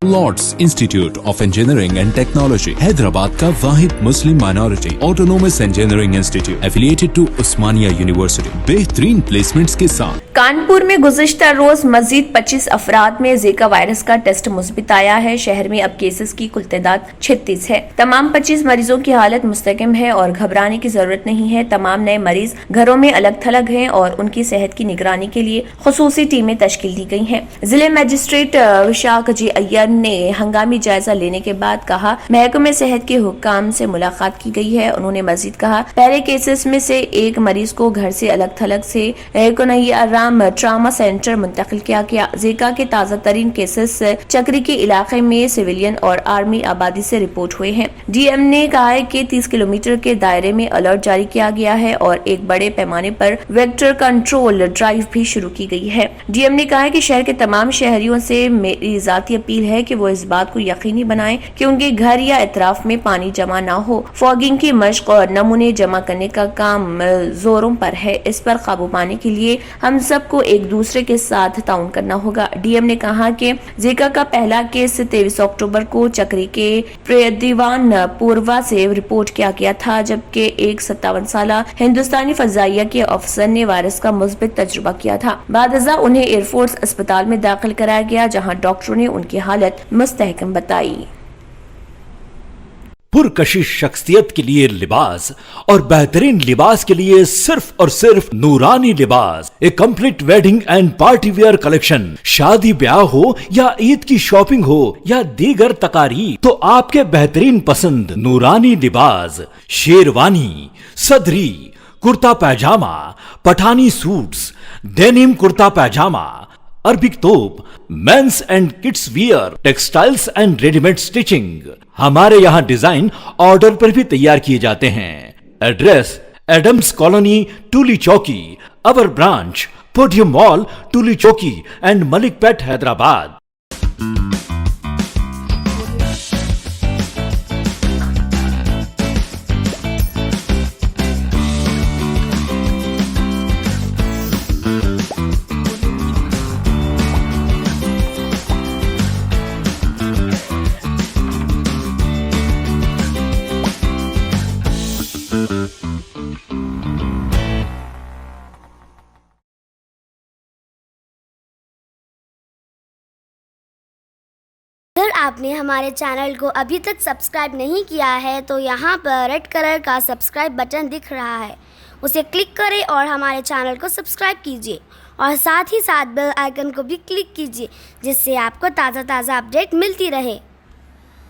Lord's institute of engineering and technology Hyderabad का वाहिद Muslim minority autonomous engineering institute affiliated to Osmania university बेहतरीन placements के साथ। कानपुर में गुज़िश्ता रोज मजीद 25 अफराद में जीका वायरस का टेस्ट मुस्बित आया है। शहर में अब केसेस की कुल तादाद 36 है। तमाम 25 मरीजों की हालत मुस्तकिम है और घबराने की जरूरत नहीं है। तमाम नए मरीज घरों में अलग थलग हैं और उनकी सेहत की निगरानी के लिए खुसूसी टीमें तश्कील दी गई हैं। जिले मजिस्ट्रेट विशाख जी अय्यर ने हंगामी जायजा लेने के बाद कहा, महकमे सेहत के हुक्काम से मुलाकात की गई है। उन्होंने मजीद कहा, पहले केसेस में से एक मरीज को घर से अलग थलग से कोनैयाराम ट्रामा सेंटर मुंतकिल किया गया। जीका के ताज़ा तरीन केसेस चक्री के इलाके में सिविलियन और आर्मी आबादी से रिपोर्ट हुए हैं। डीएम ने कहा है कि 30 किलोमीटर के दायरे में अलर्ट जारी किया गया है और एक बड़े पैमाने पर वेक्टर कंट्रोल ड्राइव भी शुरू की गई है। डीएम ने कहा है कि शहर के तमाम शहरियों से मेरी जाती अपील है कि वो इस बात को यकीनी बनाएं कि उनके घर या इतराफ में पानी जमा ना हो। फॉगिंग की मशक और नमूने जमा करने का काम जोरों पर है। इस पर काबू पाने के लिए हम सबको एक दूसरे के साथ ताउन करना होगा। डीएम ने कहा कि जीका का पहला केस 23 अक्टूबर को चक्री के प्रियदीवान पूर्वा से रिपोर्ट किया गया था, जबकि एक 57 साला हिंदुस्तानी फजाइया के अफसर ने वायरस का मुस्बित तजुर्बा किया था। बादजा उन्हें एयरफोर्स अस्पताल में दाखिल कराया गया, जहां डॉक्टरों ने उनकी हालत मुस्तहकम बताई। पुरकशिश शख्सियत के लिए लिबास और बेहतरीन लिबास के लिए सिर्फ और सिर्फ Noorani Libas, a complete wedding and party wear collection. शादी ब्याह हो या ईद की शॉपिंग हो या दीगर तकारीब, तो आपके बेहतरीन पसंद नूरानी लिबास, शेरवानी, सदरी, kurta pyjama, Pathani suits, denim kurta pyjama, Arabic thobe, men's and kids wear, textiles and readymade stitching. हमारे यहाँ डिजाइन ऑर्डर पर भी तैयार किए जाते हैं। एड्रेस एडम्स कॉलोनी, टूली चौकी। अवर ब्रांच पोडियम मॉल, टूली चौकी एंड मलिक पेट, हैदराबाद। अगर आपने हमारे चैनल को अभी तक सब्सक्राइब नहीं किया है तो यहाँ पर रेड कलर का सब्सक्राइब बटन दिख रहा है, उसे क्लिक करें और हमारे चैनल को सब्सक्राइब कीजिए और साथ ही साथ बेल आइकन को भी क्लिक कीजिए, जिससे आपको ताज़ा अपडेट मिलती रहे।